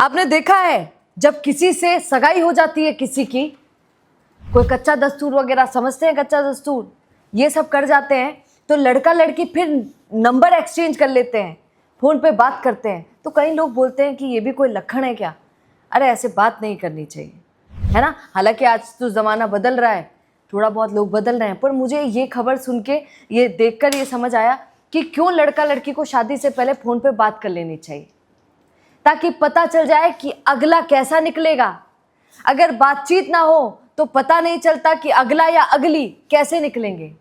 आपने देखा है जब किसी से सगाई हो जाती है, किसी की कोई कच्चा दस्तूर वगैरह समझते हैं, कच्चा दस्तूर ये सब कर जाते हैं, तो लड़का लड़की फिर नंबर एक्सचेंज कर लेते हैं, फ़ोन पे बात करते हैं। तो कई लोग बोलते हैं कि ये भी कोई लक्षण है क्या? अरे ऐसे बात नहीं करनी चाहिए, है ना। हालांकि आज तो ज़माना बदल रहा है, थोड़ा बहुत लोग बदल रहे हैं, पर मुझे ये खबर सुन के, ये देखकर ये समझ आया कि क्यों लड़का लड़की को शादी से पहले फ़ोन पे बात कर लेनी चाहिए, ताकि पता चल जाए कि अगला कैसा निकलेगा। अगर बातचीत ना हो तो पता नहीं चलता कि अगला या अगली कैसे निकलेंगे।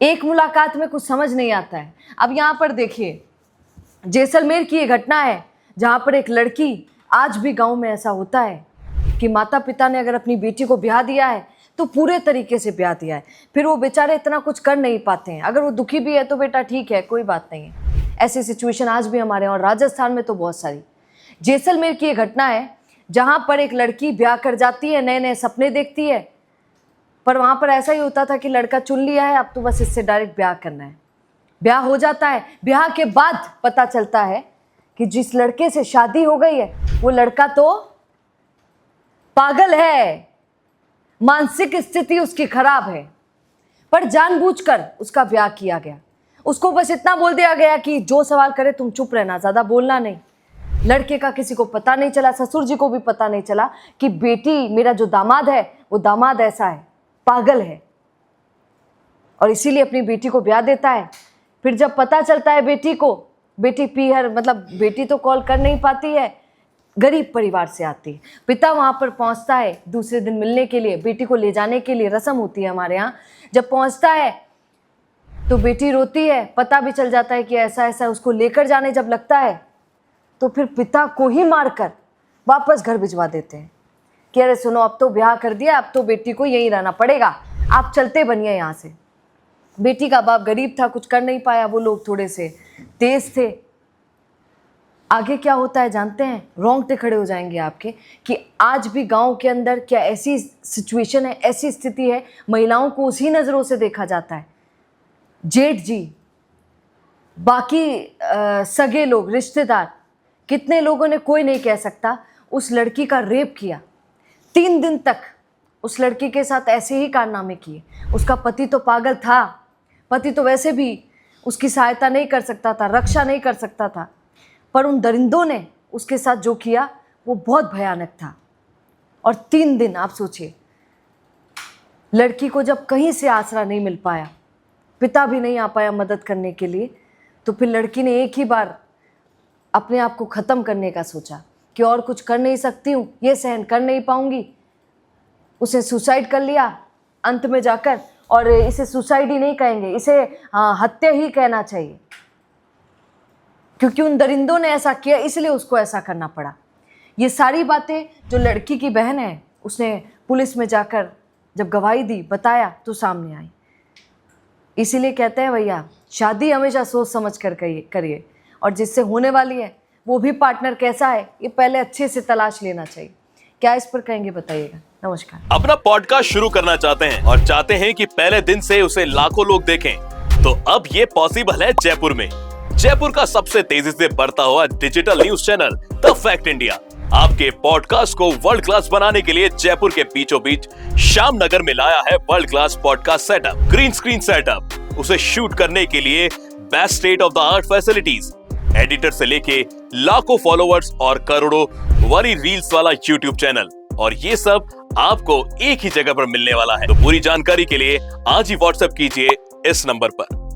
एक मुलाकात में कुछ समझ नहीं आता है। अब यहाँ पर देखिए, जैसलमेर की ये घटना है जहाँ पर एक लड़की, आज भी गांव में ऐसा होता है कि माता पिता ने अगर अपनी बेटी को ब्याह दिया है तो पूरे तरीके से ब्याह दिया है, फिर वो बेचारे इतना कुछ कर नहीं पाते हैं। अगर वो दुखी भी है तो बेटा ठीक है, कोई बात नहीं है। ऐसी सिचुएशन आज भी हमारे यहाँ और राजस्थान में तो बहुत सारी। जैसलमेर की ये घटना है जहाँ पर एक लड़की ब्याह कर जाती है, नए नए सपने देखती है, पर वहाँ पर ऐसा ही होता था कि लड़का चुन लिया है, अब तो बस इससे डायरेक्ट ब्याह करना है। ब्याह हो जाता है, ब्याह के बाद पता चलता है कि जिस लड़के से शादी हो गई है वो लड़का तो पागल है, मानसिक स्थिति उसकी खराब है, पर जानबूझकर उसका ब्याह किया गया। उसको बस इतना बोल दिया गया कि जो सवाल करे तुम चुप रहना, ज़्यादा बोलना नहीं। लड़के का किसी को पता नहीं चला, ससुर जी को भी पता नहीं चला कि बेटी, मेरा जो दामाद है वो दामाद ऐसा है, पागल है, और इसीलिए अपनी बेटी को ब्याह देता है। फिर जब पता चलता है बेटी को, बेटी पीहर, मतलब बेटी तो कॉल कर नहीं पाती है, गरीब परिवार से आती है। पिता वहाँ पर पहुँचता है दूसरे दिन मिलने के लिए, बेटी को ले जाने के लिए रस्म होती है हमारे यहाँ। जब पहुँचता है तो बेटी रोती है, पता भी चल जाता है कि ऐसा ऐसा। उसको लेकर जाने जब लगता है तो फिर पिता को ही मारकर वापस घर भिजवा देते हैं कि अरे सुनो, अब तो ब्याह कर दिया, अब तो बेटी को यहीं रहना पड़ेगा, आप चलते बनिए यहाँ से। बेटी का बाप गरीब था, कुछ कर नहीं पाया, वो लोग थोड़े से तेज थे। आगे क्या होता है जानते हैं? रोंगटे खड़े हो जाएंगे आपके कि आज भी गांव के अंदर क्या ऐसी सिचुएशन है, ऐसी स्थिति है, महिलाओं को उसी नज़रों से देखा जाता है। जेठ जी, बाकी सगे लोग, रिश्तेदार, कितने लोगों ने, कोई नहीं कह सकता, उस लड़की का रेप किया। 3 दिन तक उस लड़की के साथ ऐसे ही कारनामे किए। उसका पति तो पागल था, पति तो वैसे भी उसकी सहायता नहीं कर सकता था, रक्षा नहीं कर सकता था, पर उन दरिंदों ने उसके साथ जो किया वो बहुत भयानक था। और 3 दिन आप सोचिए, लड़की को जब कहीं से आसरा नहीं मिल पाया, पिता भी नहीं आ पाया मदद करने के लिए, तो फिर लड़की ने एक ही बार अपने आप को ख़त्म करने का सोचा कि और कुछ कर नहीं सकती हूँ, ये सहन कर नहीं पाऊँगी। उसे सुसाइड कर लिया अंत में जाकर, और इसे सुसाइड ही नहीं कहेंगे, इसे हत्या ही कहना चाहिए, क्योंकि उन दरिंदों ने ऐसा किया, इसलिए उसको ऐसा करना पड़ा। ये सारी बातें जो लड़की की बहन है, उसने पुलिस में जाकर जब गवाही दी, बताया, तो सामने आई। इसीलिए कहते हैं भैया, शादी हमेशा सोच समझ कर करिए, और जिससे होने वाली है वो भी पार्टनर कैसा है ये पहले अच्छे से तलाश लेना चाहिए। क्या इस पर कहेंगे बताइएगा। नमस्कार। अपना पॉडकास्ट शुरू करना चाहते हैं और चाहते हैं कि पहले दिन से उसे लाखों लोग देखें, तो अब ये पॉसिबल है जयपुर में। जयपुर का सबसे तेजी से बढ़ता हुआ digital news channel the fact India आपके पॉडकास्ट को वर्ल्ड क्लास बनाने के लिए जयपुर के बीचों बीच श्यामनगर में लाया है world class podcast setup, green screen setup. उसे शूट करने के लिए best state of the art facilities, editor से लेके लाखों फॉलोअर्स और करोड़ों वाली रील्स वाला यूट्यूब चैनल, और ये सब आपको एक ही जगह पर मिलने वाला है। तो पूरी जानकारी के लिए आज ही व्हाट्सएप कीजिए इस नंबर पर।